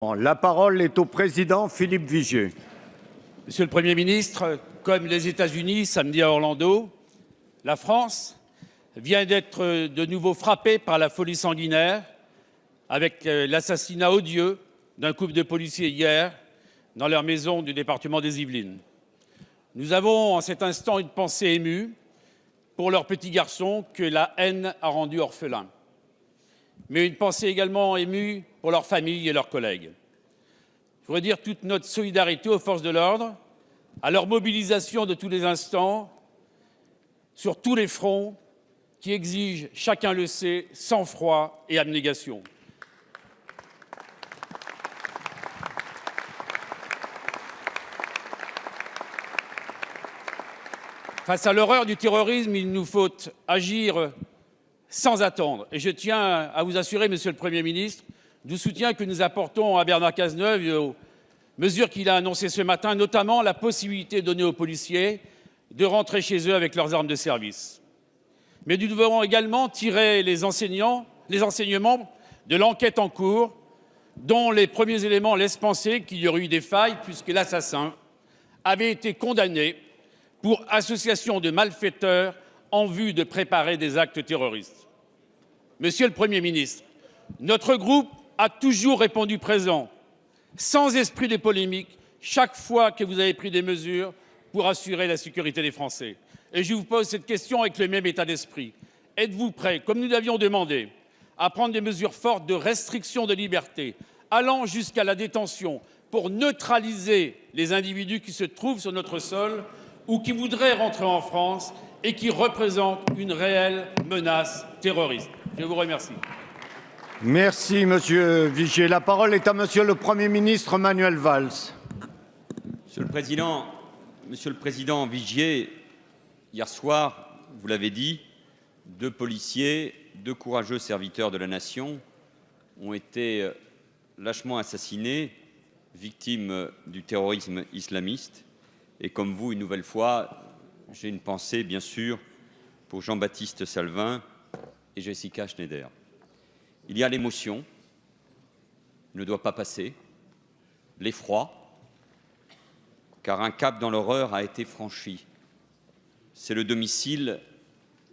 La parole est au président Philippe Vigier. Monsieur le Premier ministre, comme les États-Unis samedi à Orlando, la France vient d'être de nouveau frappée par la folie sanguinaire avec l'assassinat odieux d'un couple de policiers hier dans leur maison du département des Yvelines. Nous avons en cet instant une pensée émue pour leur petit garçon que la haine a rendu orphelin, mais une pensée également émue pour leurs familles et leurs collègues. Je voudrais dire toute notre solidarité aux forces de l'ordre, à leur mobilisation de tous les instants, sur tous les fronts, qui exigent, chacun le sait, sang-froid et abnégation. Face à l'horreur du terrorisme, il nous faut agir sans attendre. Et je tiens à vous assurer, Monsieur le Premier ministre, du soutien que nous apportons à Bernard Cazeneuve et aux mesures qu'il a annoncées ce matin, notamment la possibilité donnée aux policiers de rentrer chez eux avec leurs armes de service. Mais nous devons également tirer les enseignements de l'enquête en cours, dont les premiers éléments laissent penser qu'il y aurait eu des failles, puisque l'assassin avait été condamné pour association de malfaiteurs en vue de préparer des actes terroristes. Monsieur le Premier ministre, notre groupe a toujours répondu présent, sans esprit de polémique, chaque fois que vous avez pris des mesures pour assurer la sécurité des Français. Et je vous pose cette question avec le même état d'esprit. Êtes-vous prêt, comme nous l'avions demandé, à prendre des mesures fortes de restriction de liberté, allant jusqu'à la détention, pour neutraliser les individus qui se trouvent sur notre sol ou qui voudraient rentrer en France et qui représentent une réelle menace terroriste? Je vous remercie. Merci, Monsieur Vigier. La parole est à Monsieur le Premier ministre Manuel Valls. Monsieur le Président Vigier, hier soir, vous l'avez dit, 2 policiers, 2 courageux serviteurs de la nation ont été lâchement assassinés, victimes du terrorisme islamiste. Et comme vous, une nouvelle fois, j'ai une pensée, bien sûr, pour Jean-Baptiste Salvin et Jessica Schneider. Il y a l'émotion, ne doit pas passer, l'effroi, car un cap dans l'horreur a été franchi. C'est le domicile,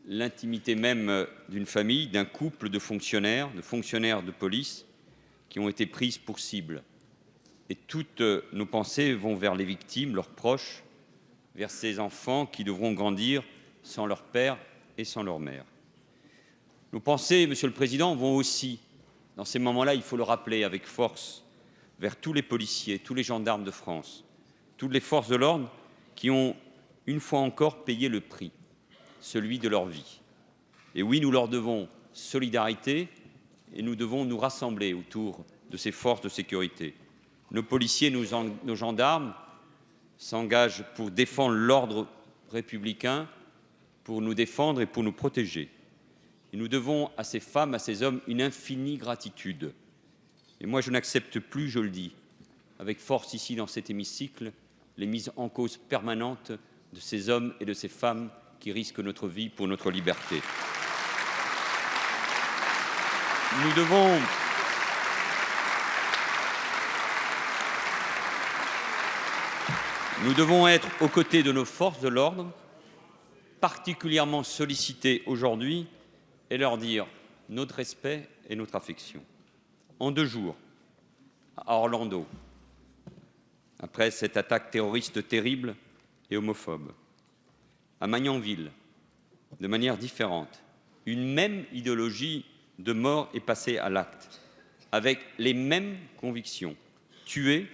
l'intimité même d'une famille, d'un couple de fonctionnaires de police qui ont été prises pour cible. Et toutes nos pensées vont vers les victimes, leurs proches, vers ces enfants qui devront grandir sans leur père et sans leur mère. Nos pensées, Monsieur le Président, vont aussi, dans ces moments-là, il faut le rappeler avec force, vers tous les policiers, tous les gendarmes de France, toutes les forces de l'ordre qui ont, une fois encore, payé le prix, celui de leur vie. Et oui, nous leur devons solidarité et nous devons nous rassembler autour de ces forces de sécurité. Nos policiers, nos gendarmes s'engagent pour défendre l'ordre républicain, pour nous défendre et pour nous protéger. Et nous devons à ces femmes, à ces hommes, une infinie gratitude. Et moi, je n'accepte plus, je le dis, avec force ici dans cet hémicycle, les mises en cause permanentes de ces hommes et de ces femmes qui risquent notre vie pour notre liberté. Nous devons être aux côtés de nos forces de l'ordre, particulièrement sollicitées aujourd'hui, et leur dire notre respect et notre affection. En 2 jours, à Orlando, après cette attaque terroriste terrible et homophobe, à Magnanville, de manière différente, une même idéologie de mort est passée à l'acte, avec les mêmes convictions: tuer,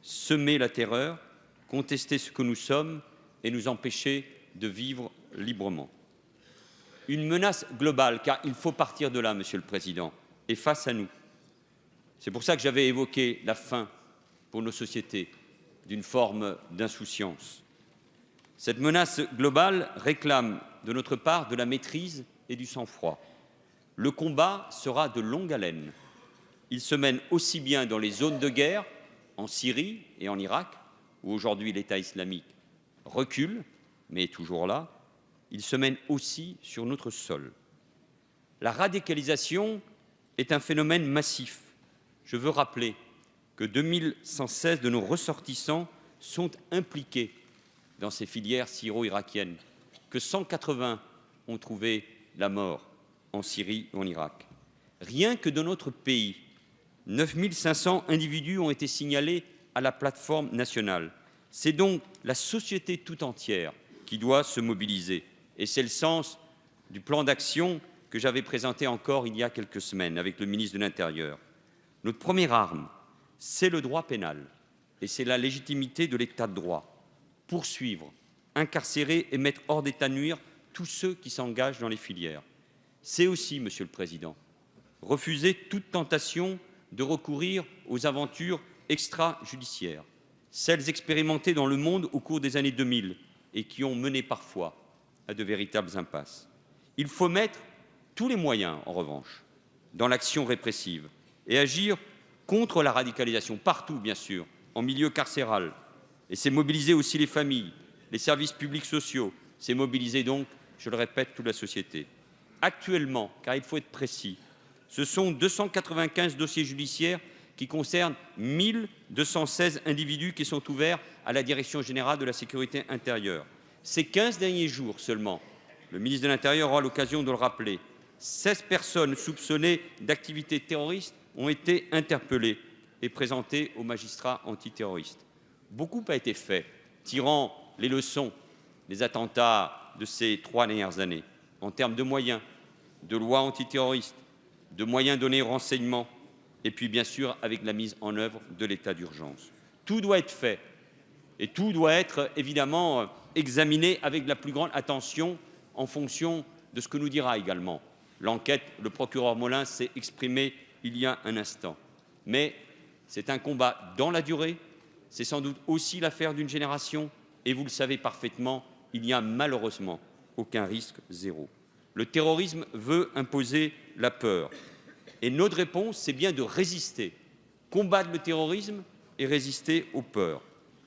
semer la terreur, contester ce que nous sommes et nous empêcher de vivre librement. Une menace globale, car il faut partir de là, Monsieur le Président, est face à nous. C'est pour ça que j'avais évoqué la fin, pour nos sociétés, d'une forme d'insouciance. Cette menace globale réclame de notre part de la maîtrise et du sang-froid. Le combat sera de longue haleine. Il se mène aussi bien dans les zones de guerre, en Syrie et en Irak, où aujourd'hui l'État islamique recule, mais est toujours là. Il se mène aussi sur notre sol. La radicalisation est un phénomène massif. Je veux rappeler que 2116 de nos ressortissants sont impliqués dans ces filières syro-irakiennes, que 180 ont trouvé la mort en Syrie ou en Irak. Rien que dans notre pays, 9500 individus ont été signalés à la plateforme nationale. C'est donc la société tout entière qui doit se mobiliser. Et c'est le sens du plan d'action que j'avais présenté encore il y a quelques semaines avec le ministre de l'Intérieur. Notre première arme, c'est le droit pénal et c'est la légitimité de l'état de droit. Poursuivre, incarcérer et mettre hors d'état de nuire tous ceux qui s'engagent dans les filières. C'est aussi, Monsieur le Président, refuser toute tentation de recourir aux aventures extrajudiciaires, celles expérimentées dans le monde au cours des années 2000 et qui ont mené parfois à de véritables impasses. Il faut mettre tous les moyens, en revanche, dans l'action répressive et agir contre la radicalisation, partout bien sûr, en milieu carcéral. Et c'est mobiliser aussi les familles, les services publics sociaux, c'est mobiliser donc, je le répète, toute la société. Actuellement, car il faut être précis, ce sont 295 dossiers judiciaires qui concernent 1216 individus qui sont ouverts à la Direction générale de la sécurité intérieure. Ces 15 derniers jours seulement, le ministre de l'Intérieur aura l'occasion de le rappeler, 16 personnes soupçonnées d'activités terroristes ont été interpellées et présentées aux magistrats antiterroristes. Beaucoup a été fait, tirant les leçons des attentats de ces 3 dernières années, en termes de moyens, de lois antiterroristes, de moyens donnés au renseignement, et puis bien sûr avec la mise en œuvre de l'état d'urgence. Tout doit être fait et tout doit être évidemment examiné avec la plus grande attention en fonction de ce que nous dira également l'enquête. Le procureur Molins s'est exprimé il y a un instant. Mais c'est un combat dans la durée, c'est sans doute aussi l'affaire d'une génération et vous le savez parfaitement, il n'y a malheureusement aucun risque zéro. Le terrorisme veut imposer la peur. Et notre réponse, c'est bien de résister, combattre le terrorisme et résister aux peurs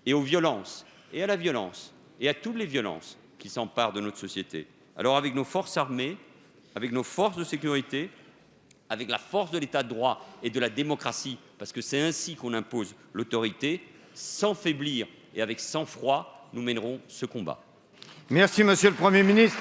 et aux violences, et à la violence, et à toutes les violences qui s'emparent de notre société. Alors avec nos forces armées, avec nos forces de sécurité, avec la force de l'état de droit et de la démocratie, parce que c'est ainsi qu'on impose l'autorité, sans faiblir et avec sang-froid, nous mènerons ce combat. Merci, Monsieur le Premier ministre.